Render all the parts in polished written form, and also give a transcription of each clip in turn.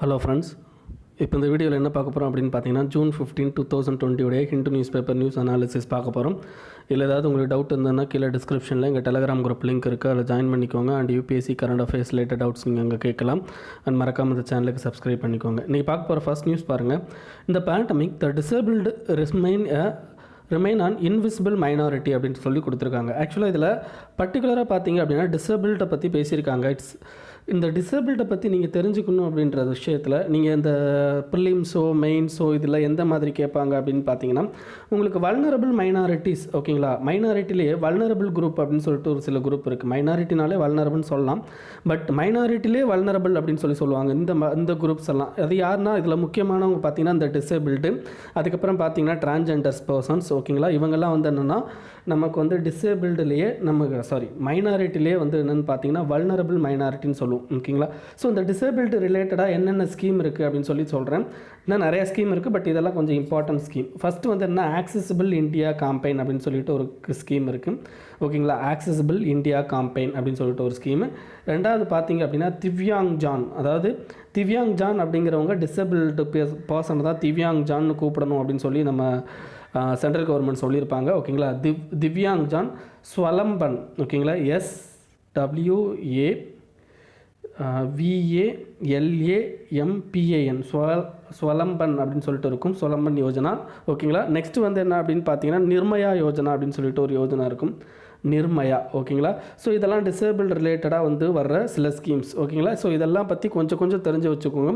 Hello friends, இப்போ இந்த வீடியோவில் என்ன பார்க்க போகிறோம் அப்படின்னு பார்த்தீங்கன்னா June 15, 2020 Hindu news paper news analysis பார்க்க போகிறோம். இல்லை ஏதாவது உங்களுக்கு டவுட் இருந்ததுன்னா கீழே டிஸ்கிரிப்ஷனில் எங்கள் டெலகிராம் குரூப் லிங்க் இருக்குது, அதில் ஜாயின் பண்ணிக்கோங்க. And UPSC current affairs related doubts நீங்கள் அங்கே கேட்கலாம். அண்ட் மறக்காமல் இந்த சேனலுக்கு சப்ஸ்கிரைப் பண்ணிக்கோங்க. நீங்கள் பார்க்க போகிற ஃபர்ஸ்ட் நியூஸ் பாருங்கள். இந்த pandemic the disabled remain on invisible minority அப்படின்னு சொல்லி கொடுத்துருக்காங்க. ஆக்சுவலாக இதில் பர்டிகுலராக பார்த்தீங்க அப்படின்னா டிசேபிள்டை பற்றி பேசியிருக்காங்க. இந்த டிசேபிள்டை பற்றி நீங்கள் தெரிஞ்சுக்கணும் அப்படின்ற விஷயத்தில் நீங்கள் இந்த ப்ரிலிம்ஸோ மெயின்ஸோ இதில் எந்த மாதிரி கேட்பாங்க அப்படின்னு பார்த்தீங்கன்னா உங்களுக்கு வல்னரபிள் மைனாரிட்டிஸ், ஓகேங்களா, மைனாரிட்டிலேயே வல்னரபிள் குரூப் அப்படின்னு சொல்லிட்டு ஒரு சில குரூப் இருக்குது. மைனாரிட்டினாலே வல்னரபிள்னு சொல்லலாம், பட் மைனாரிட்டிலே வல்னரபிள் அப்படின்னு சொல்லுவாங்க இந்த குரூப்ஸ் எல்லாம். அது யாருன்னா இதில் முக்கியமானவங்க பார்த்தீங்கன்னா இந்த டிசேபிள்டு, அதுக்கப்புறம் பார்த்தீங்கன்னா டிரான்ஜெண்டர்ஸ் பர்சன்ஸ், ஓகேங்களா. இவங்கெல்லாம் வந்து என்னென்னா நமக்கு வந்து டிசேபிள்டுலேயே மைனாரிட்டிலே வந்து என்னென்னு பார்த்தீங்கன்னா வல்னரபிள் மைனாரிட்டின்னு சொல்லுவோம், ஓகேங்களா. ஸோ இந்த டிசேபிலிட்டி ரிலேட்டடாக என்னென்ன ஸ்கீம் இருக்குது அப்படின்னு சொல்லி சொல்கிறேன். இன்னும் நிறைய ஸ்கீம் இருக்குது, பட் இதெல்லாம் கொஞ்சம் இம்பார்ட்டன்ட் ஸ்கீம். ஃபஸ்ட்டு வந்து என்ன, ஆக்சசிபிள் இந்தியா காம்பெயின் அப்படின்னு சொல்லிட்டு ஒரு ஸ்கீம் இருக்குது, ஓகேங்களா. ஆக்சசிபிள் இந்தியா காம்பெயின் அப்படின்னு சொல்லிட்டு ஒரு ஸ்கீமு. ரெண்டாவது பார்த்தீங்க அப்படின்னா திவ்யாங் ஜான், அதாவது திவ்யாங் ஜான் அப்படிங்கிறவங்க டிசேபிள்டு பர்சனை தான் திவ்யாங் ஜான்னு கூப்பிடணும் அப்படின்னு சொல்லி நம்ம சென்ட்ரல் கவர்மெண்ட் சொல்லியிருப்பாங்க, ஓகேங்களா. திவ்யாங் ஜான் ஸ்வலம்பன், ஓகேங்களா. SWALAMPAN ஸ்வலம்பன் அப்படின்னு சொல்லிட்டு இருக்கும், ஸ்வலம்பன் யோஜனா, ஓகேங்களா. நெக்ஸ்ட் வந்து என்ன அப்படின்னு பார்த்தீங்கன்னா நிர்மயா யோஜனா அப்படின்னு சொல்லிட்டு ஒரு யோஜனா இருக்கும், நிர்மயா, ஓகேங்களா. ஸோ இதெல்லாம் டிசேபிள் ரிலேட்டடாக வந்து வர்ற சில ஸ்கீம்ஸ், ஓகேங்களா. ஸோ இதெல்லாம் பற்றி கொஞ்சம் தெரிஞ்சு வச்சுக்கோங்க.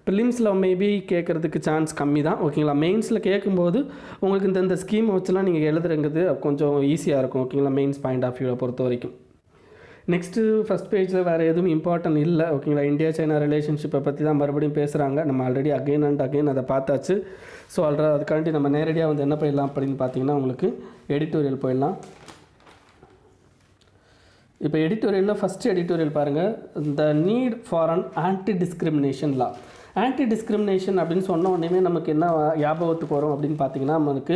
ப்ரிலிம்ஸில் மேபி கேட்குறதுக்கு சான்ஸ் கம்மி தான், ஓகேங்களா. மெயின்ஸில் கேட்கும்போது உங்களுக்கு இந்த ஸ்கீமை வச்சுலாம் நீங்கள் எழுதுறது கொஞ்சம் ஈஸியாக இருக்கும், ஓகேங்களா, மெயின்ஸ் பாயிண்ட் ஆஃப் வியூவை பொறுத்த வரைக்கும். நெக்ஸ்ட்டு ஃபஸ்ட் பேஜில் வேறு எதுவும் இம்பார்ட்டன்ட் இல்லை, ஓகேங்களா. இந்தியா சைனா ரிலேஷன்ஷிப்பை பற்றி தான் மறுபடியும் பேசுகிறாங்க. நம்ம ஆல்ரெடி அகைன் அண்ட் அகைன் அதை பார்த்தாச்சு. ஸோ அதுக்காண்டி நம்ம நேரடியாக வந்து என்ன போயிடலாம் அப்படின்னு பார்த்தீங்கன்னா உங்களுக்கு எடிட்டோரியல் போயிடலாம். இப்போ எடிட்டோரியலில் ஃபஸ்ட்டு எடிட்டோரியல் பாருங்கள், the need for an anti discrimination law. Anti discrimination அப்படின்னு சொன்ன உடனே நமக்கு என்ன ஞாபகத்துக்கு வரும் அப்படின்னு பார்த்தீங்கன்னா நமக்கு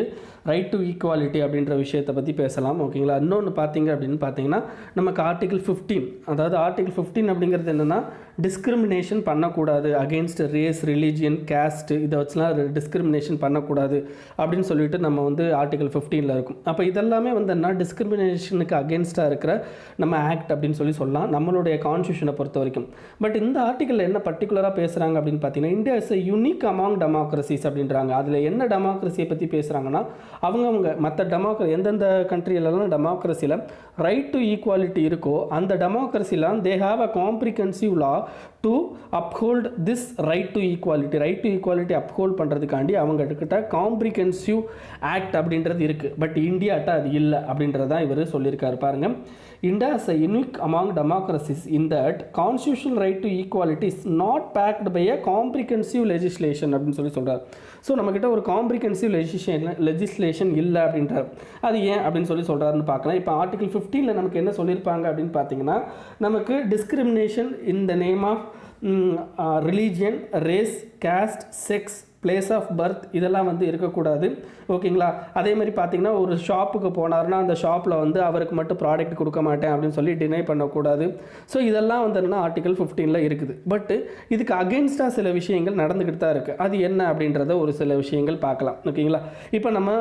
ரைட் டு ஈக்குவாலிட்டி அப்படின்ற விஷயத்தை பற்றி பேசலாம், ஓகேங்களா. இன்னொன்று பார்த்தீங்க அப்படின்னு பார்த்தீங்கன்னா நமக்கு ஆர்டிகிள் 15, அதாவது ஆர்டிகிள் 15 அப்படிங்கிறது என்னென்னா டிஸ்கிரிமினேஷன் பண்ணக்கூடாது, அகெயின்ஸ்ட் ரேஸ், ரிலீஜியன், கேஸ்ட், இதை வச்சுலாம் டிஸ்கிரிமினேஷன் பண்ணக்கூடாது அப்படின்னு சொல்லிட்டு நம்ம வந்து ஆர்டிகிள் 15 இருக்கும். அப்போ இதெல்லாமே வந்து என்ன, டிஸ்கிரிமினேஷனுக்கு அகெயின்ஸ்டாக இருக்கிற நம்ம ஆக்ட் அப்படின்னு சொல்லலாம் நம்மளுடைய கான்ஸ்டியூஷனை பொறுத்த வரைக்கும். பட் இந்த ஆர்டிகிளில் என்ன பர்டிகுலராக பேசுகிறாங்க அப்படின்னு பார்த்தீங்கன்னா India is a unique among democracies அப்படின்றாங்க. அதில் என்ன டெமோக்ரஸியை பற்றி பேசுகிறாங்கன்னா அவங்க மற்ற எந்தெந்த கண்ட்ரியிலலாம் டெமோக்ரஸியில் ரைட் டு ஈக்குவாலிட்டி இருக்கோ அந்த டெமோக்ரஸிலாம் they have a comprehensive law to uphold this right to equality uphold பண்ணுறதுக்காண்டி அவங்கக்கிட்ட காம்ப்ரிஹென்சிவ் ஆக்ட் அப்படின்றது இருக்குது. பட் இந்தியாட்ட அது இல்லை அப்படின்றதான் இவர் சொல்லியிருக்காரு பாருங்கள். India is a unique among democracies in that constitutional right to equality is not backed by a comprehensive legislation அப்படின்னு சொல்கிறார். ஸோ நம்மக்கிட்ட ஒரு காம்ப்ரிஹென்சிவ் லெஜிஸ்லேஷன் இல்லை அப்படின்றார். அது ஏன் அப்படின்னு சொல்கிறாருன்னு பார்க்கலாம். இப்போ ஆர்டிகிள் 15 நமக்கு என்ன சொல்லியிருப்பாங்க அப்படின்னு பார்த்தீங்கன்னா நமக்கு discrimination in the name of religion, race, caste, sex, place of birth இதெல்லாம் வந்து இருக்கக்கூடாது, ஓகேங்களா. அதே மாதிரி பார்த்தீங்கன்னா ஒரு ஷாப்புக்கு போனார்னா அந்த ஷாப்பில் வந்து அவருக்கு மட்டும் ப்ராடக்ட் கொடுக்க மாட்டேன் அப்படின்னு சொல்லி டினை பண்ணக்கூடாது. ஸோ இதெல்லாம் வந்து என்னன்னா ஆர்டிகல் 15 இருக்குது. பட் இதுக்கு அகெயின்ஸ்டாக சில விஷயங்கள் நடந்துக்கிட்டு தான் இருக்குது. அது என்ன அப்படின்றத ஒரு சில விஷயங்கள் பார்க்கலாம், ஓகேங்களா. இப்போ நம்ம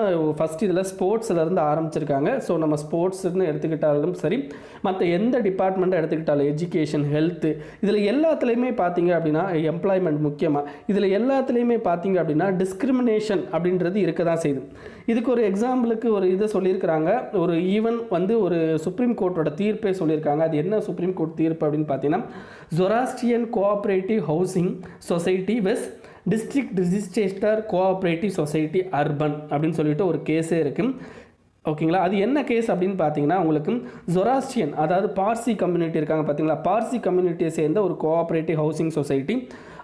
ஃபஸ்ட் இதில் ஸ்போர்ட்ஸ்லேருந்து ஆரம்பிச்சிருக்காங்க. ஸோ நம்ம ஸ்போர்ட்ஸ்ன்னு எடுத்துக்கிட்டாலும் சரி, மற்ற எந்த டிபார்ட்மெண்ட்டை எடுத்துக்கிட்டாலும் எஜுகேஷன், ஹெல்த்து, இதில் எல்லாத்துலேயுமே பார்த்தீங்க அப்படின்னா எம்ப்ளாய்மெண்ட் முக்கியமாக, இதில் எல்லாத்துலேயுமே பார்த்தீங்க அப்படின்னா டிஸ்கிரிமினேஷன் அப்படின்றது இருக்க தான் செய்யுது. இதுக்கு ஒரு எக்ஸாம்பிளுக்கு ஒரு இதை சொல்லியிருக்கிறாங்க. ஒரு ஈவன் வந்து ஒரு சுப்ரீம் கோர்ட்டோட தீர்ப்பே சொல்லியிருக்காங்க. அது என்ன சுப்ரீம் கோர்ட் தீர்ப்பு அப்படின்னு பார்த்தீங்கன்னா ஜொராஸ்ட்ரியன் கோஆப்ரேட்டிவ் ஹவுசிங் சொசைட்டி வெஸ் டிஸ்ட்ரிக்ட் ரிஜிஸ்ட்ரேட்டர் கோஆப்ரேட்டிவ் சொசைட்டி அர்பன் அப்படின்னு சொல்லிட்டு ஒரு கேஸே இருக்குது, ஓகேங்களா. அது என்ன கேஸ் அப்படின்னு பார்த்தீங்கன்னா உங்களுக்கு ஜொராஸ்ட்ரியன், அதாவது பார்சி கம்யூனிட்டி இருக்காங்க பார்த்தீங்களா, பார்சி கம்யூனிட்டியை சேர்ந்த ஒரு கோஆப்ரேட்டிவ் ஹவுசிங் சொசைட்டி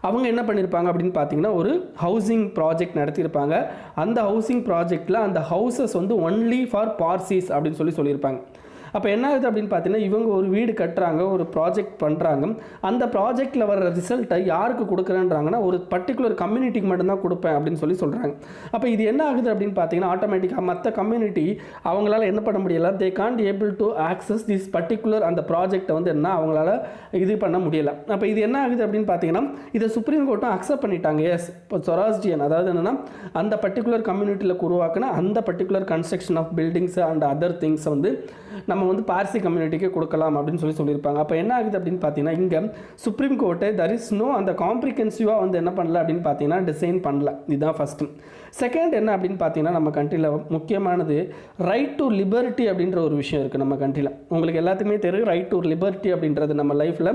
அவங்க என்ன பண்ணியிருப்பாங்க அப்படின்னு பார்த்தீங்கன்னா ஒரு ஹவுசிங் ப்ராஜெக்ட் நடத்தியிருப்பாங்க. அந்த ஹவுசிங் ப்ராஜெக்டில் அந்த ஹவுசஸ் வந்து ஒன்லி ஃபார் பார்சிஸ் அப்படின்னு சொல்லியிருப்பாங்க. அப்போ என்ன ஆகுது அப்படின்னு பார்த்தீங்கன்னா இவங்க ஒரு வீடு கட்டுறாங்க, ஒரு ப்ராஜெக்ட் பண்ணுறாங்க. அந்த ப்ராஜெக்ட்டில் வர ரிசல்ட்டை யாருக்கு கொடுக்குறேன்றாங்கன்னா ஒரு பர்டிகுலர் கம்யூனிட்டிக்கு மட்டும்தான் கொடுப்பேன் அப்படின்னு சொல்கிறாங்க. அப்போ இது என்ன ஆகுது அப்படின்னு பார்த்தீங்கன்னா ஆட்டோமேட்டிக்காக மற்ற கம்யூனிட்டி அவங்களால என்ன பண்ண முடியல, they can't able to access this particular அந்த ப்ராஜெக்டை வந்து என்ன அவங்களால இது பண்ண முடியலை. அப்போ இது என்ன ஆகுது அப்படின்னு பார்த்தீங்கன்னா இதை சுப்ரீம் கோர்ட்டும் அக்செப்ட் பண்ணிட்டாங்க. எஸ், இப்போ சொராஸ்ட்ரியன் அதாவது என்னென்னா அந்த பர்டிகுலர் கம்யூனிட்டியில் உருவாக்கின அந்த particular construction of buildings and other திங்ஸை வந்து நம்ம வந்து பார்சி கம்யூனிட்டிக்கு கொடுக்கலாம் அப்படின்னு சொல்லியிருப்பாங்க. அப்போ என்ன ஆகுது அப்படின்னு பார்த்தீங்கன்னா இங்கே supreme court there is no அந்த காம்ப்ரிஹென்சிவாக வந்து என்ன பண்ணல அப்படின்னு பார்த்தீங்கன்னா டிசைன் பண்ணல. இதுதான் ஃபஸ்ட்டு. செகண்ட் என்ன அப்படின்னு பார்த்தீங்கன்னா நம்ம கண்ட்ரியில் முக்கியமானது ரைட் டு லிபர்ட்டி அப்படின்ற ஒரு விஷயம் இருக்குது நம்ம கண்ட்ரியில். உங்களுக்கு எல்லாத்துக்குமே தெரியும் ரைட் டு லிபர்ட்டி அப்படின்றது நம்ம லைஃப்பில்.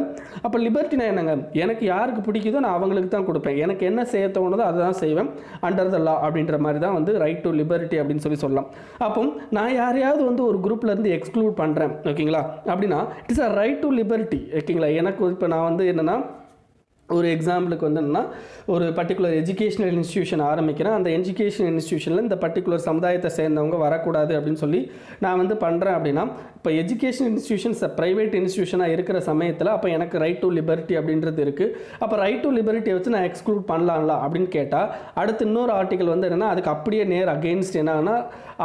அப்போ லிபர்ட்டினா என்னங்க, எனக்கு யாருக்கு பிடிக்குதோ நான் அவங்களுக்கு தான் கொடுப்பேன், எனக்கு என்ன செய்ய தோணுதோ அதை தான் செய்வேன் அண்டர் த லா அப்படின்ற மாதிரி தான் வந்து ரைட் டு லிபர்ட்டி அப்படின்னு சொல்லலாம். அப்போ நான் யாரையாவது வந்து ஒரு குரூப்லேருந்து எக்ஸ்க்ளூட் பண்ணுறேன் ஓகேங்களா அப்படின்னா it is a right to liberty ஓகேங்களா. எனக்கு இப்போ நான் வந்து என்னென்னா ஒரு எக்ஸாம்பிளுக்கு வந்து என்னென்னா ஒரு பர்டிகுலர் எஜுகேஷனல் இன்ஸ்டியூஷன் ஆரம்பிக்கிறேன். அந்த எஜுகேஷனல் இன்ஸ்டியூஷனில் இந்த பர்டிகுலர் சமுதாயத்தை சேர்ந்தவங்க வரக்கூடாது அப்படின்னு சொல்லி நான் வந்து பண்ணுறேன் அப்படின்னா இப்போ எஜுகேஷன் இன்ஸ்டியூஷன்ஸ் ப்ரைவேட் இன்ஸ்டியூஷனாக இருக்கிற சமயத்தில் அப்போ எனக்கு ரைட் டு லிபர்ட்டி அப்படின்றது இருக்குது. அப்போ ரைட் டு லிபர்ட்டியை வச்சு நான் எக்ஸ்க்ளூட் பண்ணலாம்ல அப்படின்னு கேட்டால் அடுத்து இன்னொரு ஆர்டிக்கல் வந்து என்னென்னா அதுக்கு அப்படியே நேர் அகெயின்ஸ்ட் என்னன்னா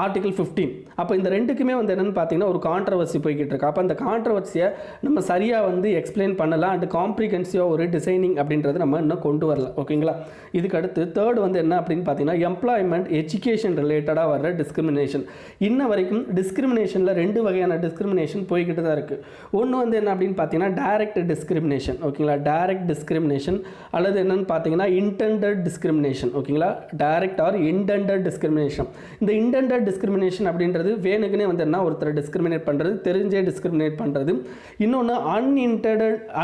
ஆர்டிகல் 15. அப்போ இந்த ரெண்டுக்குமே வந்து என்னென்னு பார்த்தீங்கன்னா ஒரு கான்ட்ரவர்சி போய்கிட்டு இருக்கு. அப்போ அந்த கான்ட்ரவர்சியை நம்ம சரியாக வந்து எக்ஸ்பிளைன் பண்ணலாம் அண்ட் காம்ப்ரிஹென்சிவாக ஒரு டிசைனிங் அப்படின்றது நம்ம இன்னும் கொண்டு வரல ஓகேங்களா. இதுக்கு அடுத்து தேர்ட் வந்து என்ன அப்படின்னு பார்த்தீங்கன்னா எம்ப்ளாய்மெண்ட் எஜுகேஷன் ரிலேட்டடாக வர்ற டிஸ்கிரிமினேஷன். இன்ன வரைக்கும் டிஸ்கிரிமினேஷனில் 2 வகையான டிஸ்கிரிமினேஷன் போய்கிட்டு தான் இருக்குது. ஒன்று வந்து என்ன அப்படின்னு பார்த்தீங்கன்னா டைரக்ட் டிஸ்கிரிமினேஷன் ஓகேங்களா, டைரக்ட் டிஸ்கிரிமினேஷன் அல்லது என்னென்னு பார்த்தீங்கன்னா இன்டெண்டட் டிஸ்கிரிமினேஷன் ஓகேங்களா, டைரக்ட் ஆர் இன்டெண்டட் டிஸ்கிரிமினேஷன். இந்த இன்டெண்டட் டிஸ்கிரிமினேஷன் அப்படின்றது வேணுக்குனே வந்து என்ன ஒருத்தர் டிஸ்கிரிமினேட் பண்ணுறது, தெரிஞ்சே டிஸ்கிரிமினேட் பண்ணுறது. இன்னொன்று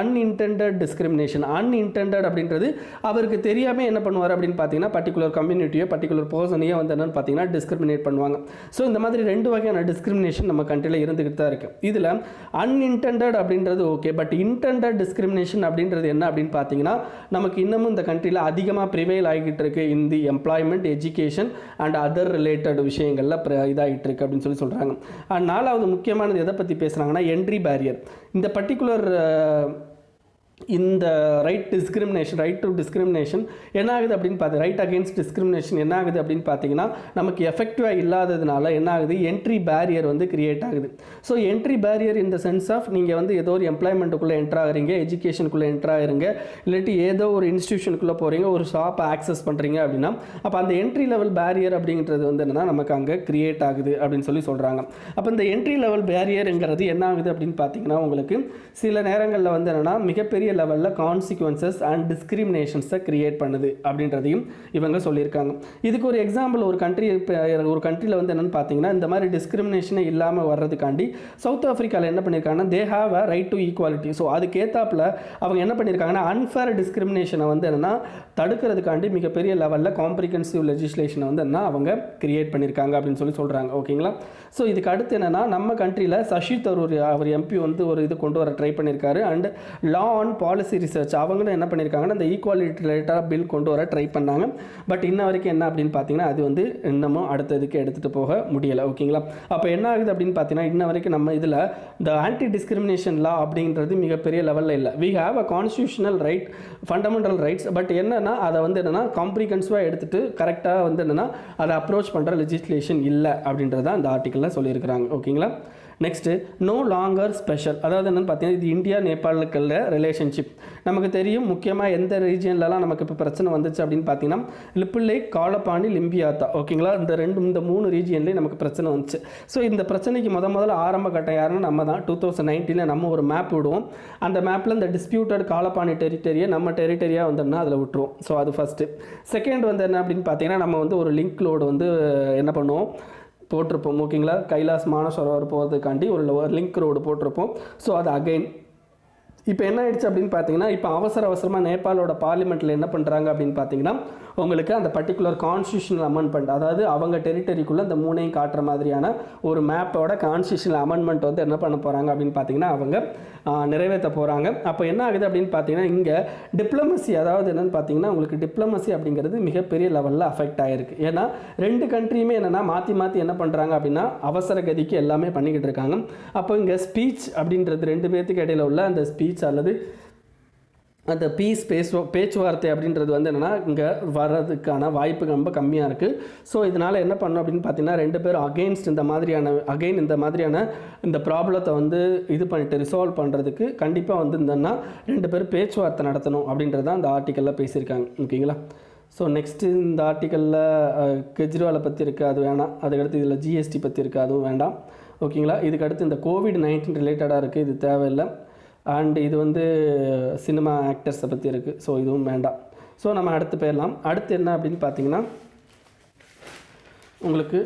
அன்இன்டெண்டட் டிஸ்கிரிமினேஷன். அன்இன்டெண்டட் அப்படின்றது அவருக்கு தெரியாமல் என்ன பண்ணுவார் அப்படின்னு பார்த்தீங்கன்னா பர்டிகுலர் கம்யூனிட்டியோ பர்டிகுலர் பர்சனையோ வந்து என்னன்னு பார்த்தீங்கன்னா டிஸ்கிரிமினேட் பண்ணுவாங்க. ஸோ இந்த மாதிரி 2 வகையான டிஸ்கிரிமினேஷன் நம்ம கண்ட்ரியில் இருந்துக்கிட்டு தான் இருக்குது. இதில் அன்இன்டெண்டட் அப்படின்றது ஓகே, பட் இன்டெண்டட் டிஸ்கிரிமினேஷன் அப்படின்றது என்ன அப்படின்னு பார்த்தீங்கன்னா நமக்கு இன்னமும் இந்த கண்ட்ரியில் அதிகமாக ப்ரிவைல் ஆகிட்டு இருக்கு. இந்த employment education and other related விஷயங்கள் இதாகிட்டு இருக்கு அப்படின்னு சொல்கிறாங்க. நாலாவது முக்கியமானது எதை பற்றி பேசுகிறாங்கன்னா என்ட்ரி பேரியர். இந்த பர்டிகுலர் இந்த ரைட் டு டிஸ்கிரிமினேஷன் என்ன ஆகுது அப்படின்னு பார்த்து ரைட் அகெயின்ஸ்ட் டிஸ்கிரிமினேஷன் என்ன ஆகுது அப்படின்னு பார்த்தீங்கன்னா நமக்கு எஃபெக்டிவாக இல்லாததுனால என்ன ஆகுது என்ட்ரி பேரியர் வந்து கிரியேட் ஆகுது. ஸோ என்ட்ரி பேரியர் இந்த சென்ஸ் ஆஃப் நீங்கள் வந்து ஏதோ ஒரு எம்ப்ளாய்மெண்ட்டுக்குள்ளே என்ட்ரு ஆகிறீங்க, எஜுகேஷனுக்குள்ளே என்ட்ரு ஆகிறீங்க, இல்லாட்டி ஏதோ ஒரு இன்ஸ்டியூஷனுக்குள்ளே போகிறீங்க, ஒரு ஷாப்பை ஆக்சஸ் பண்ணுறீங்க அப்படின்னா அப்போ அந்த என்ட்ரி லெவல் பேரியர் அப்படின்றது வந்து என்னென்னா நமக்கு அங்கே கிரியேட் ஆகுது அப்படின்னு சொல்கிறாங்க. அப்போ இந்த என்ட்ரி லெவல் பேரியருங்கிறது என்ன ஆகுது அப்படின்னு பார்த்தீங்கன்னா உங்களுக்கு சில நேரங்களில் வந்து என்னென்னா மிகப்பெரிய லெவலில் கான்சிக்வன்சஸ் அண்ட் டிஸ்கிரிமினேஷன்ஸை கிரியேட் பண்ணுது அப்படின்றதையும் இவங்க சொல்லியிருக்காங்க. இதுக்கு ஒரு எக்ஸாம்பிள் ஒரு கண்ட்ரியில் வந்து என்னென்னு பார்த்தீங்கன்னா இந்த மாதிரி டிஸ்கிரிமினேஷனே இல்லாமல் வர்றதுக்காண்டி சவுத் ஆஃப்ரிக்காவில் என்ன பண்ணியிருக்காங்கன்னா they have a right to equality. So அதுக்கேற்றாப்பில் அவங்க என்ன பண்ணியிருக்காங்கன்னா அன்ஃபேர் டிஸ்கிரிமினேஷனை வந்து என்னென்னா தடுக்கிறதுக்காண்டி மிகப்பெரிய லெவலில் காம்ப்ரிஹென்சிவ் லெஜிஸ்லேஷனை வந்து என்ன அவங்க கிரியேட் பண்ணியிருக்காங்க அப்படின்னு சொல்கிறாங்க ஓகேங்களா. ஸோ இதுக்கு அடுத்து என்னென்னா நம்ம கண்ட்ரியில் சசி தரூர் அவர் எம்பி வந்து ஒரு இது கொண்டு வர ட்ரை பண்ணியிருக்காரு. And law on policy research அவங்களும் என்ன பண்ணியிருக்காங்கன்னா இந்த ஈக்குவாலிட்டி ரிலேட்டடாக பில் கொண்டு வர ட்ரை பண்ணாங்க. பட் இன்ன வரைக்கும் என்ன அப்படின்னு பார்த்தீங்கன்னா அது வந்து இன்னமும் அடுத்ததுக்கு எடுத்துகிட்டு போக முடியலை ஓகேங்களா. அப்போ என்ன ஆகுது அப்படின்னு பார்த்தீங்கன்னா இன்ன வரைக்கும் நம்ம இதில் இந்த ஆன்டி டிஸ்கிரிமினேஷன் லா அப்படின்றது மிகப்பெரிய லெவலில் இல்லை. We have a constitutional right, fundamental rights. But என்னென்னா அதை வந்து என்னென்னா காம்ப்ரிஹென்சிவாக எடுத்துகிட்டு கரெக்டாக வந்து என்னென்னா அதை அப்ரோச் பண்ணுற லெஜிஸ்லேஷன் இல்லை அப்படின்றத அந்த ஆர்டிக்கலில் சொல்லியிருக்கிறாங்க ஓகேங்களா. நெக்ஸ்ட்டு நோ லாங்கர் ஸ்பெஷல், அதாவது என்னென்னு பார்த்தீங்கன்னா இது இந்தியா நேபாளுக்குள்ள ரிலேஷன்ஷிப். நமக்கு தெரியும் முக்கியமாக எந்த ரீஜியன்லலாம் நமக்கு இப்போ பிரச்சனை வந்துச்சு அப்படின்னு பார்த்தீங்கன்னா லிப்பிள் லேக், காலப்பாண்டி, லிம்பியாத்தா ஓகேங்களா. இந்த 3 ரீஜியன்லேயும் நமக்கு பிரச்சனை வந்துச்சு. ஸோ இந்த பிரச்சனைக்கு முதல்ல ஆரம்ப கட்டம் யாருன்னு நம்ம தான் 2019 நம்ம ஒரு மேப் விடுவோம். அந்த மேப்பில் இந்த டிஸ்பியூட்டட் காலப்பாண்டி டெரிட்டரியை நம்ம டெரிட்டரியாக வந்தோம்னா அதில் விட்டுருவோம். ஸோ அது ஃபஸ்ட்டு. செகண்ட் வந்து என்ன அப்படின்னு பார்த்தீங்கன்னா நம்ம வந்து ஒரு லிங்க் லோடு வந்து என்ன பண்ணுவோம் போட்டிருப்போம் ஓகேங்களா. கைலாஸ் மானசரோவர் போகிறதுக்காண்டி ஒரு லிங்க் ரோடு போட்டிருப்போம். ஸோ அது அகைன் இப்போ என்ன ஆயிடுச்சு அப்படின்னு பார்த்தீங்கன்னா, இப்போ அவசரமாக நேபாளோட பார்லிமெண்ட்டில் என்ன பண்ணுறாங்க அப்படின்னு பார்த்தீங்கன்னா, உங்களுக்கு அந்த பர்டிகுலர் கான்ஸ்டியூஷனல் அமெண்ட்மெண்ட், அதாவது அவங்க டெரிட்டரிக்குள்ளே இந்த மூணையும் காட்டுற மாதிரியான ஒரு மேப்போட கான்ஸ்டியூஷனல் அமெண்ட்மெண்ட் வந்து என்ன பண்ண போகிறாங்க அப்படின்னு பார்த்தீங்கன்னா அவங்க நிறைவேற்ற போகிறாங்க. அப்போ என்ன ஆகுது அப்படின்னு பார்த்தீங்கன்னா, இங்கே டிப்ளமசி, அதாவது என்னென்னு பார்த்தீங்கன்னா உங்களுக்கு டிப்ளமசி அப்படிங்கிறது மிகப்பெரிய லெவலில் அஃபெக்ட் ஆகிருக்கு. ஏன்னா ரெண்டு கண்ட்ரியுமே என்னென்னா மாற்றி என்ன பண்ணுறாங்க அப்படின்னா அவசர கதிக்கு எல்லாமே பண்ணிக்கிட்டு இருக்காங்க. அப்போ இங்கே ஸ்பீச் அப்படின்றது ரெண்டு பேர்த்துக்கு இடையில உள்ள அந்த ஸ்பீச் அல்லது அந்த பேச்சுவார்த்தை அப்படின்றது வந்து என்னென்னா இங்கே வர்றதுக்கான வாய்ப்பு ரொம்ப கம்மியாக இருக்குது. ஸோ இதனால் என்ன பண்ணணும் அப்படின்னு பார்த்தீங்கன்னா, ரெண்டு பேரும் அகெயின்ஸ்ட் இந்த மாதிரியான இந்த ப்ராப்ளத்தை வந்து இது பண்ணிட்டு ரிசால்வ் பண்ணுறதுக்கு கண்டிப்பாக வந்து இருந்தோன்னா ரெண்டு பேரும் பேச்சுவார்த்தை நடத்தணும் அப்படின்றது தான் இந்த ஆர்டிக்கலில் பேசியிருக்காங்க. ஓகேங்களா? ஸோ நெக்ஸ்ட்டு இந்த ஆர்டிக்கலில் கெஜ்ரிவாலை பற்றி இருக்குது, அது வேணாம். அதுக்கடுத்து இதில் ஜிஎஸ்டி பற்றி இருக்குது, அதுவும் வேண்டாம். ஓகேங்களா? இதுக்கடுத்து இந்த COVID-19 ரிலேட்டடாக இருக்குது, இது தேவையில்லை. அண்ட் இது வந்து சினிமா ஆக்டர்ஸை பற்றி இருக்குது, ஸோ இதுவும் வேண்டாம். ஸோ நம்ம அடுத்து போயிடலாம். அடுத்து என்ன அப்படின்னு பார்த்தீங்கன்னா உங்களுக்கு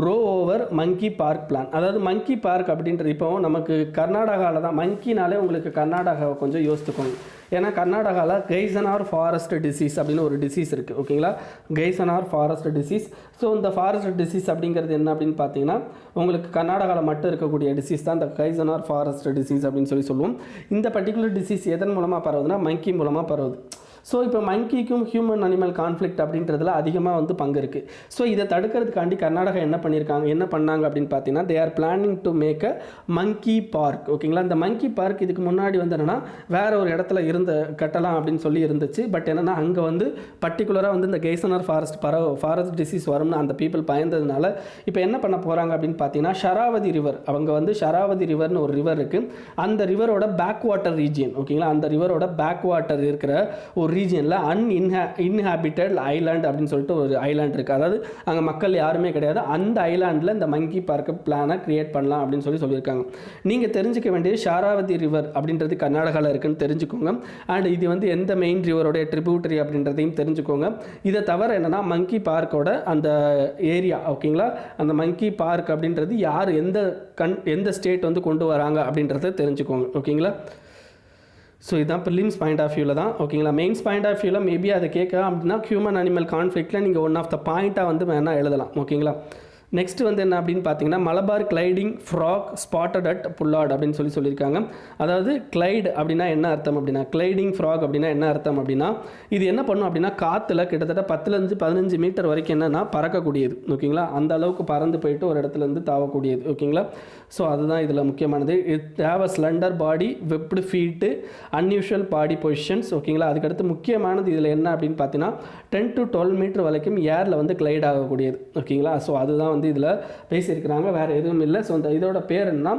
ரோ ஓவர் மங்கி பார்க் பிளான். அதாவது மங்கி பார்க் அப்படின்றது இப்போ நமக்கு கர்நாடகாவில் தான். மங்கினாலே உங்களுக்கு கர்நாடகாவை கொஞ்சம் யோசித்துக்கோங்க. ஏன்னா கர்நாடகாவில் கெய்சனார் ஃபாரஸ்ட் டிசீஸ் அப்படின்னு ஒரு டிசீஸ் இருக்குது. ஓகேங்களா? கெய்சனார் ஃபாரஸ்ட் டிசீஸ். ஸோ இந்த ஃபாரஸ்ட் டிசீஸ் அப்படிங்கிறது என்ன அப்படின்னு பார்த்தீங்கன்னா உங்களுக்கு கர்நாடகாவில் மட்டும் இருக்கக்கூடிய டிசீஸ் தான் இந்த கெய்சனார் ஃபாரஸ்ட் டிசீஸ் அப்படின்னு சொல்லுவோம். இந்த பர்டிகுலர் டிசீஸ் எதன் மூலமாக பரவுதுன்னா மங்கி மூலமாக பரவுது. ஸோ இப்போ மங்கிக்கும் ஹியூமன் அனிமல் கான்ஃப்ளிக்ட் அப்படின்றதுல அதிகமாக வந்து பங்கு இருக்குது. ஸோ இதை தடுக்கிறதுக்காண்டி கர்நாடகா என்ன பண்ணாங்க அப்படின்னு பார்த்தீங்கன்னா, they are planning to make a monkey park. ஓகேங்களா? இந்த மங்கி பார்க் இதுக்கு முன்னாடி வந்து என்னென்னா வேறு ஒரு இடத்துல கட்டலாம் அப்படின்னு சொல்லி இருந்துச்சு. பட் என்னென்னா அங்கே வந்து பர்டிகுலராக வந்து இந்த கெய்சனார் ஃபாரஸ்ட் டிசீஸ் வரும்னு அந்த பீப்புள் பயந்ததுனால இப்போ என்ன பண்ண போகிறாங்க அப்படின்னு பார்த்தீங்கன்னா, ஷராவதி ரிவர், அவங்க வந்து ஷராவதி ரிவர்னு ஒரு ரிவர் இருக்குது, அந்த ரிவரோட பேக் வாட்டர் ரீஜியன். ஓகேங்களா? அந்த ரிவரோட பேக் வாட்டர் இருக்கிற ஒரு ரீஜியனில் இன்ஹாபிட்டட் ஐலாண்ட் அப்படின்னு சொல்லிட்டு ஒரு ஐலாண்ட் இருக்குது. அதாவது அங்கே மக்கள் யாருமே கிடையாது. அந்த ஐலாண்டில் இந்த மங்கி பார்க்க பிளானை கிரியேட் பண்ணலாம் அப்படின்னு சொல்லியிருக்காங்க. நீங்கள் தெரிஞ்சுக்க வேண்டியது ஷராவதி ரிவர் அப்படின்றது கர்நாடகாவில் இருக்குன்னு தெரிஞ்சுக்கோங்க. அண்ட் இது வந்து எந்த மெயின் ரிவரோடைய ட்ரிபியூட்டரி அப்படின்றதையும் தெரிஞ்சுக்கோங்க. இதை தவிர என்னென்னா மங்கி பார்க்கோட அந்த ஏரியா, ஓகேங்களா, அந்த மங்கி பார்க் அப்படின்றது யார் எந்த ஸ்டேட் வந்து கொண்டு வராங்க அப்படின்றத தெரிஞ்சுக்கோங்க. ஓகேங்களா? ஸோ இதுதான் ப்ரிலிம்ஸ் பாயிண்ட் ஆஃப் வியூவில் தான். ஓகேங்களா? மெயின்ஸ் பாயிண்ட் ஆஃப் வியூவில் மேபி அதை கேட்கலாம் அப்படின்னா ஹியூமன் அனிமல் கான்ஃப்ளிக்ட்டில் நீங்கள் ஒன் ஆஃப் த பாயிண்ட்டாக வந்து வேணால் எழுதலாம். ஓகேங்களா? நெக்ஸ்ட் வந்து என்ன அப்படின்னு பார்த்தீங்கன்னா, Malabar gliding frog spotted at Pullad அப்படின்னு சொல்லியிருக்காங்க. அதாவது கிளைடு அப்படின்னா என்ன அர்த்தம் அப்படின்னா, கிளைடிங் ஃப்ராக் அப்படின்னா என்ன அர்த்தம் அப்படின்னா, இது என்ன பண்ணும் அப்படின்னா காற்றுல கிட்டத்தட்ட 10-15 மீட்டர் வரைக்கும் என்னென்னா பறக்கக்கூடியது. ஓகேங்களா? அந்த அளவுக்கு பறந்து போயிட்டு ஒரு இடத்துலேருந்து தாவக்கூடியது. ஓகேங்களா? ஸோ அதுதான் இதில் முக்கியமானது. It have a slender body, webbed feet, unusual body positions. ஓகேங்களா? அதுக்கடுத்து முக்கியமானது இதில் என்ன அப்படின்னு பார்த்தீங்கன்னா 10 to 12 மீட்டர் வரைக்கும் ஏரில் வந்து கிளைட் ஆகக்கூடியது. ஓகேங்களா? ஸோ அதுதான் வந்து இதில் பேசியிருக்கிறாங்க, வேறு எதுவும் இல்லை. ஸோ இந்த இதோட பேர் என்ன,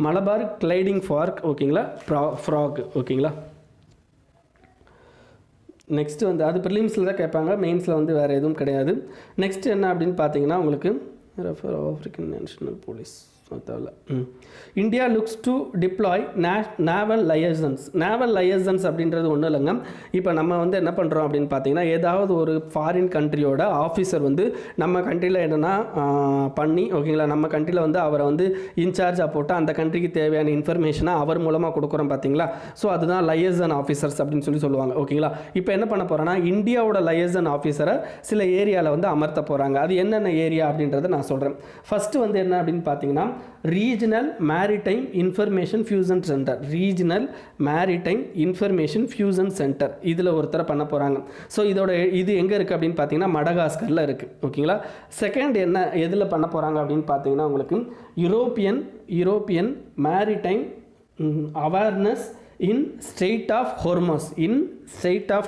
மலபார் கிளைடிங் ஃபார்க். ஓகேங்களா? ஃப்ராக். ஓகேங்களா? நெக்ஸ்ட்டு வந்து அது ப்ரிலிம்ஸில் தான் கேட்பாங்க, மெயின்ஸில் வந்து வேறு எதுவும் கிடையாது. நெக்ஸ்ட் என்ன அப்படின்னு பார்த்தீங்கன்னா உங்களுக்கு ரெஃபர் ஆஃப்ரிக்கன் நேஷனல் போலீஸ் தேவையில்ல. India looks to deploy naval license அப்படின்றது ஒன்றும் இல்லைங்க. இப்போ நம்ம வந்து என்ன பண்ணுறோம் அப்படின்னு பார்த்தீங்கன்னா, ஏதாவது ஒரு ஃபாரின் கண்ட்ரியோட ஆஃபீஸர் வந்து நம்ம கண்ட்ரியில் என்னென்னா பண்ணி, ஓகேங்களா, நம்ம கண்ட்ரியில் வந்து அவரை வந்து இன்சார்ஜாக போட்டு அந்த கண்ட்ரிக்கு தேவையான இன்ஃபர்மேஷனை அவர் மூலமாக கொடுக்குறோம் பார்த்தீங்களா. ஸோ அதுதான் லையசன் ஆஃபீஸர்ஸ் அப்படின்னு சொல்லுவாங்க. ஓகேங்களா? இப்போ என்ன பண்ண போகிறோன்னா, இந்தியாவோட லையசன் ஆஃபீஸரை சில ஏரியாவில் வந்து அமர்த்த போகிறாங்க. அது என்னென்ன ஏரியா அப்படின்றத நான் சொல்கிறேன். ஃபஸ்ட்டு வந்து என்ன அப்படின்னு பார்த்தீங்கன்னா, regional maritime information fusion centre இதில் ஒருத்தரை பண்ண போகிறாங்க. ஸோ இது எங்கே இருக்குது அப்படின்னு பார்த்தீங்கன்னா மடகாஸ்கரில் இருக்குது. ஓகேங்களா? செகண்ட் என்ன எதில் பண்ண போகிறாங்க அப்படின்னு பார்த்தீங்கன்னா உங்களுக்கு European maritime awareness in strait of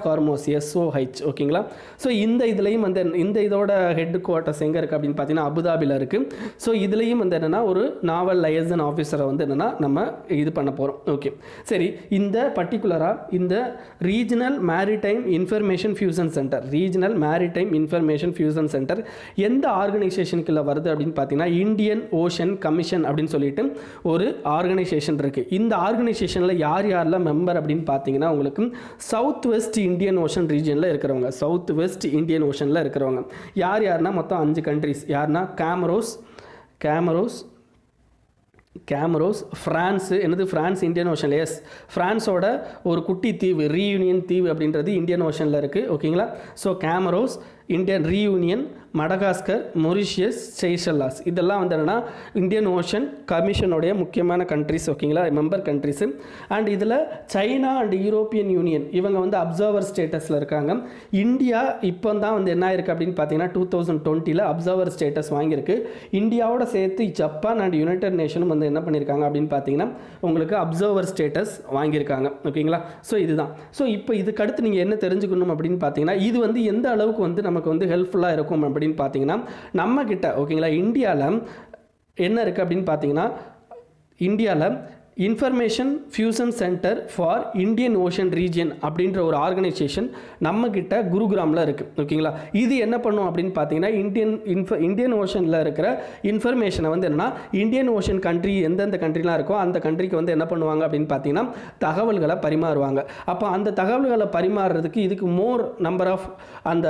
Hormuz SOH. ஓகேங்களா? ஸோ இந்த இதுலேயும் வந்து இந்த இதோட ஹெட் குவார்ட்டர்ஸ் எங்கே இருக்குது அப்படின்னு பார்த்தீங்கன்னா அபுதாபியில் இருக்குது. ஸோ இதுலேயும் வந்து என்னென்னா ஒரு நாவல் லைசன் ஆஃபீஸரை வந்து என்னென்னா நம்ம இது பண்ண போகிறோம். ஓகே, சரி. இந்த பர்டிகுலராக இந்த regional maritime information fusion centre எந்த ஆர்கனைசேஷனுக்குள்ள வருது அப்படின்னு பார்த்தீங்கன்னா, இந்தியன் ஓஷன் கமிஷன் அப்படின்னு சொல்லிட்டு ஒரு ஆர்கனைசேஷன் இருக்குது. இந்த ஆர்கனைசேஷனில் யாரெல்லாம் மெம்பர் அப்படின்னு பார்த்தீங்கன்னா, உங்களுக்கு சவுத் வெஸ்ட் இந்தியன் ஓஷன் ரீஜனில் இருக்கிறவங்க, யாருன்னா மொத்தம் 5 கண்ட்ரிஸ். யாருன்னா கேமரோஸ், கேமரோஸ். ஃப்ரான்ஸு என்னது, ஃப்ரான்ஸ் இந்தியன் ஓஷனில், எஸ் ஃப்ரான்ஸோட ஒரு குட்டி தீவு ரீயூனியன் தீவு அப்படின்றது இந்தியன் ஓஷனில் இருக்குது. ஓகேங்களா. So Comoros, Indian Reunion, Madagascar, Mauritius, Seychelles இதெல்லாம் வந்து என்னென்னா இந்தியன் ஓஷன் கமிஷனுடைய முக்கியமான கண்ட்ரிஸ். ஓகேங்களா, மெம்பர் கண்ட்ரிஸு. அண்ட் இதில் சைனா அண்ட் யூரோப்பியன் யூனியன் இவங்க வந்து அப்சர்வர் ஸ்டேட்டஸில் இருக்காங்க. இந்தியா இப்போ தான் வந்து என்ன இருக்குது அப்படின்னு பார்த்தீங்கன்னா 2020 அப்சர்வர் ஸ்டேட்டஸ் வாங்கியிருக்கு. இந்தியாவோட சேர்த்து ஜப்பான் அண்ட் யுனைடெட் நேஷனும் வந்து என்ன பண்ணியிருக்காங்க அப்படின்னு பார்த்தீங்கன்னா உங்களுக்கு அப்சர்வர் ஸ்டேட்டஸ் வாங்கியிருக்காங்க. ஓகேங்களா. ஸோ இதுதான். ஸோ இப்போ இதுக்கடுத்து நீங்கள் என்ன தெரிஞ்சுக்கணும் அப்படின்னு பார்த்தீங்கன்னா இது வந்து எந்த அளவுக்கு வந்து நமக்கு வந்து ஹெல்ப்ஃபுல்லாக இருக்கும் அப்படின்னு பார்த்தீங்கன்னா நம்மக்கிட்ட ஓகேங்களா இந்தியாவில் என்ன இருக்குது அப்படின்னு பார்த்தீங்கன்னா இந்தியாவில் information fusion centre for Indian ocean region அப்படின்ற ஒரு ஆர்கனைசேஷன் நம்மக்கிட்ட குருகிராமில் இருக்குது. ஓகேங்களா. இது என்ன பண்ணும் அப்படின்னு பார்த்தீங்கன்னா இந்தியன் ஓஷனில் இருக்கிற இன்ஃபர்மேஷனை வந்து என்னென்னா இந்தியன் ஓஷன் கண்ட்ரி எந்தெந்த கண்ட்ரிலாம் இருக்கோ அந்த கண்ட்ரிக்கு வந்து என்ன பண்ணுவாங்க அப்படின்னு பார்த்தீங்கன்னா தகவல்களை பரிமாறுவாங்க. அப்போ அந்த தகவல்களை பரிமாறுறதுக்கு இதுக்கு மோர் நம்பர் ஆஃப் அந்த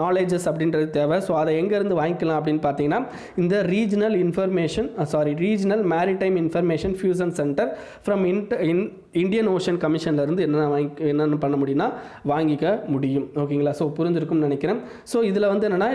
நாலேஜஸ் அப்படின்றது தேவை. ஸோ அதை எங்கேருந்து வாங்கிக்கலாம் அப்படின்னு பார்த்தீங்கன்னா இந்த regional maritime information fusion centre from Indian ocean கமிஷன்லேருந்து என்னென்ன பண்ண முடியும்னா வாங்கிக்க முடியும். ஓகேங்களா. ஸோ புரிஞ்சிருக்கும்னு நினைக்கிறேன். ஸோ இதில் வந்து என்னென்னா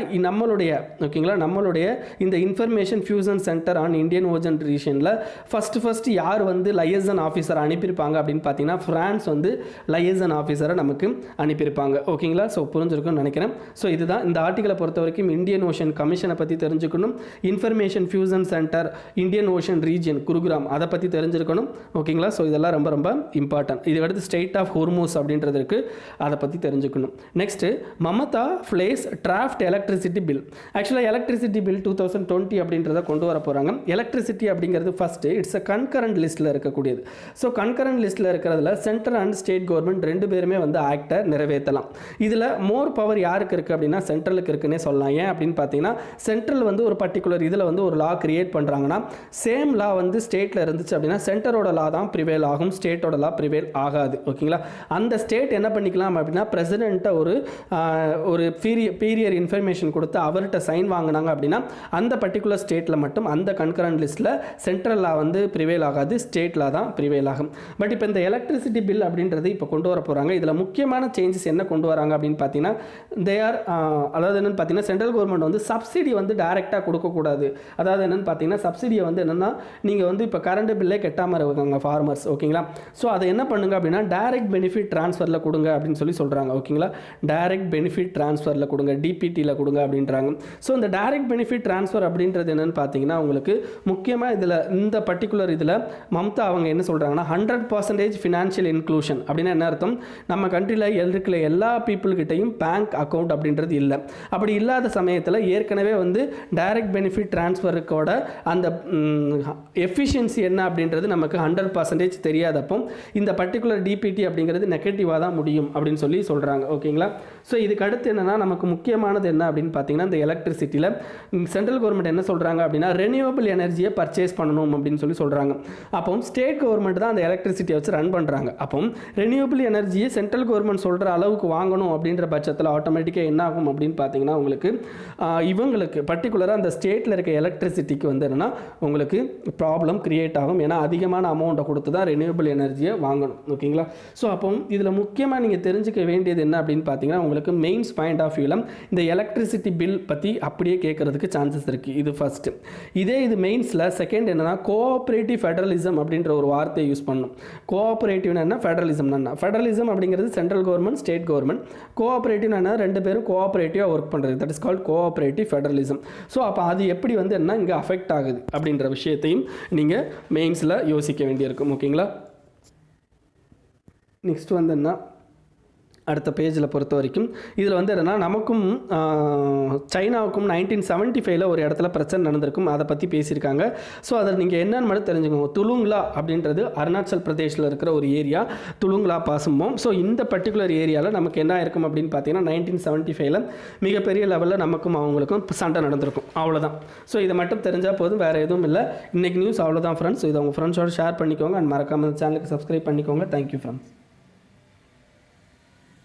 நம்மளுடைய இந்த information fusion centre on Indian ocean ரீஜனில் ஃபஸ்ட்டு யார் வந்து லையசன் ஆஃபீஸர் அனுப்பியிருப்பாங்க அப்படின்னு பார்த்தீங்கன்னா ஃப்ரான்ஸ் வந்து லையசன் ஆஃபீஸரை நமக்கு அனுப்பியிருப்பாங்க. ஓகேங்களா. ஸோ புரிஞ்சிருக்கும்னு நினைக்கிறேன். ஸோ இதுதான் இந்த ஆர்டிக்கலை பொறுத்த வரைக்கும் இந்தியன் ஓஷன் கமிஷனை பற்றி தெரிஞ்சுக்கணும், information fusion centre Indian ocean region Gurugram அதை பற்றி தெரிஞ்சிருக்கணும். ஓகேங்களா. ஸோ இதெல்லாம் ரொம்ப ரொம்ப இம்பார்ட்டன்ட். இது அடுத்து ஸ்டேட் ஆஃப் ஹோர்மூஸ் அப்படின்றது இருக்குது, அதை பற்றி தெரிஞ்சுக்கணும். Next Mamata place draft electricity bill. ஆக்சுவலாக எலக்ட்ரிசிட்டி பில் 2020 அப்படின்றத கொண்டு வர போகிறாங்க. எலக்ட்ரிசிட்டி அப்படிங்கிறது ஃபஸ்ட்டு இட்ஸ் அ கன்கரண்ட் லிஸ்ட்டில் இருக்கக்கூடியது. ஸோ கன்கரண்ட் லிஸ்ட்டில் இருக்கிறதுல சென்ட்ரல் அண்ட் ஸ்டேட் கவர்மெண்ட் ரெண்டு பேருமே வந்து ஆக்டை நிறைவேற்றலாம். இதில் மோர் பவர் யாருக்கு இருக்குது அப்படின்னா சென்ட்ரலுக்கு இருக்குன்னே சொல்லலாம். ஏன் அப்படின்னு பார்த்தீங்கன்னா சென்ட்ரல் வந்து ஒரு பர்டிகுலர் இதில் வந்து ஒரு லா கிரியேட் பண்ணுறாங்கன்னா சேம் லா வந்து ஸ்டேட்டில் இருந்துச்சு அப்படின்னா சென்டரோட லா தான் ப்ரிவேல் ஆகும், ஸ்டேட்டோட லா ப்ரிவேல் ஆகாது. ஓகேங்களா. அந்த ஸ்டேட் என்ன பண்ணிக்கலாம் அப்படின்னா பிரசிடென்ட்டை ஒரு பீரியர் இன்ஃபர்மேஷன் கொடுத்து அவர்கிட்ட சைன் வாங்கினாங்க அப்படின்னா அந்த பர்டிகுலர் ஸ்டேட்டில் மட்டும் அந்த கன்கரண்ட் லிஸ்ட்டில் சென்ட்ரல் லா வந்து ப்ரிவேல் ஆகாது, ஸ்டேட் லா தான் ப்ரிவேல் ஆகும். பட் இப்போ இந்த எலக்ட்ரிசிட்டி பில் அப்படின்றது இப்போ கொண்டு வர போகிறாங்க. இதில் முக்கியமான சேஞ்சஸ் என்ன கொண்டு வராங்க அப்படின்னு பார்த்தீங்கன்னா அதாவது என்னென்னு பார்த்தீங்கன்னா சென்ட்ரல் கவர்மெண்ட் வந்து சப்சிடி வந்து டைரெக்டாக கொடுக்கக்கூடாது. அதாவது என்னென்னு பார்த்தீங்கன்னா சப்சிடியை வந்து என்னென்னா நீங்கள் வந்து இப்போ கரண்ட் பில்லே கெட்டாமல் இருக்காங்க ஃபார்மர்ஸ். ஓகேங்களா. ஸோ அதை என்ன பண்ணுங்க அப்படின்னா டைரக்ட் பெனிஃபிட் ட்ரான்ஸ்ஃபரில் கொடுங்க அப்படின்னு சொல்கிறாங்க. ஓகேங்களா. டைரக்ட் பெனிஃபிட் ட்ரான்ஸ்ஃபரில் கொடுங்க, டிபிடியில் கொடுங்க அப்படின்றாங்க. ஸோ இந்த டைரக்ட் பெனிஃபிட் ட்ரான்ஸ்ஃபர் அப்படின்றது என்னென்னு பார்த்தீங்கன்னா உங்களுக்கு முக்கியமாக இதில் இந்த பர்டிகுலர் இதில் மம்தா அவங்க என்ன சொல்கிறாங்கன்னா 100% ஃபினான்ஷியல் இன்க்ளூஷன் அப்படின்னா என்ன அர்த்தம், நம்ம கண்ட்ரியில் இருக்கிற எல்லா பீப்புள்கிட்டையும் பேங்க் அக்கௌண்ட் அப்படின்றது இல்லை. அப்படி இல்லாத சமயத்தில் ஏற்கனவே வந்து டைரக்ட் பெனிஃபிட் ட்ரான்ஸ்ஃபருக்கோட அந்த எஃபிஷியன்சி என்ன அப்படின்றது நமக்கு 100% தெரியாதப்போ இந்த பர்டிகுலர் டிபிடி அப்படிங்கிறது நெகட்டிவாக தான் முடியும் அப்படின்னு சொல்கிறாங்க. ஓகேங்களா. ஸோ இதுக்கு அடுத்து என்னென்னா நமக்கு முக்கியமானது என்ன அப்படின்னு பார்த்தீங்கன்னா இந்த எலக்ட்ரிசிட்டியில் சென்ட்ரல் கவர்மெண்ட் என்ன சொல்கிறாங்க அப்படின்னா ரெனியூவபிள் எனர்ஜியை பர்ச்சேஸ் பண்ணணும் அப்படின்னு சொல்கிறாங்க. அப்போ ஸ்டேட் கவர்மெண்ட் தான் அந்த எலக்ட்ரிசிட்டியை வச்சு ரன் பண்ணுறாங்க. அப்போ ரெனியூவபிள் எனர்ஜியை சென்ட்ரல் கவர்மெண்ட் சொல்கிற அளவுக்கு வாங்கணும் அப்படின்ற பட்சத்தில் ஆட்டோமேட்டிக்காக என்ன ஆகும் அப்படின்னு பார்த்தீங்கன்னா இவங்களுக்கு பர்டிகுலராக அந்த ஸ்டேட்டில் இருக்க எலக்ட்ரிசிட்டிக்கு வந்து என்னென்னா உங்களுக்கு ப்ராப்ளம் கிரியேட் ஆகும். ஏன்னா அதிகமான அமௌண்ட்டை கொடுத்து தான் ரெனியூவபிள் எனர்ஜியை வாங்கணும். ஓகேங்களா. ஸோ அப்போ இதில் முக்கியமாக நீங்கள் தெரிஞ்சுக்க வேண்டியது என்ன அப்படின்னு பார்த்தீங்கன்னா உங்களுக்கு மெயின்ஸ் பாயிண்ட் ஆஃப் வியூவில் இந்த எலக்ட்ரிசிட்டி பில் பற்றி அப்படியே கேட்கறதுக்கு சான்சஸ் இருக்குது. இது ஃபஸ்ட்டு. இது மெயின்ஸில் செகண்ட் என்னென்னா கோஆப்ரேட்டிவ் ஃபெடரலிசம் அப்படின்ற ஒரு வார்த்தையை யூஸ் பண்ணணும். கோஆப்ரேட்டிவ்னா என்ன, ஃபெடரலிசம் என்ன. ஃபெடரலிசம் அப்படிங்கிறது சென்ட்ரல் கவர்மெண்ட் ஸ்டேட் கவர்மெண்ட், கோஆப்ரேட்டிவ்னா என்ன ரெண்டு பேரும் கோஆப்ரேட்டிவாக ஒர்க் பண்ணுறது, that is called cooperative federalism. So அப்போ அது எப்படி வந்து என்ன இங்கே அஃபெக்ட் ஆகுது அப்படின்ற விஷயத்தையும் நீங்கள் மெயின்ஸில் யோசிக்க வேண்டியிருக்கும். ஓகேங்களா. நெக்ஸ்ட் வந்து என்ன அடுத்த பேஜில் பொறுத்த வரைக்கும் இதில் வந்து என்னென்னா நமக்கும் சைனாவுக்கும் 1975 ஒரு இடத்துல பிரச்சனை நடந்திருக்கும், அதை பற்றி பேசியிருக்காங்க. ஸோ அதை நீங்கள் என்னென்னு மட்டும் தெரிஞ்சுக்கோங்க. துலுங்லா அப்படின்றது அருணாச்சல் பிரதேஷில் இருக்கிற ஒரு ஏரியா, துலுங்லா பாசம்போம். ஸோ இந்த பர்டிகுலர் ஏரியாவில் நமக்கு என்ன இருக்கும் அப்படின்னு பார்த்தீங்கன்னா 1975 மிகப்பெரிய லெவலில் நமக்கும் அவங்களுக்கும் சண்டை நடந்திருக்கும். அவ்வளோதான். ஸோ இதை மட்டும் தெரிஞ்சால் போதும், வேறு எதுவும் இல்லை. இன்றைக்கி நியூஸ் அவ்வளோதான் ஃப்ரெண்ட்ஸ். இதை உங்கள் ஃப்ரெண்ட்ஸோடு ஷேர் பண்ணிக்கோங்க அண்ட் மறக்காமல் சேனலுக்கு சப்ஸ்கிரைப் பண்ணிக்கோங்க. Thank you friends.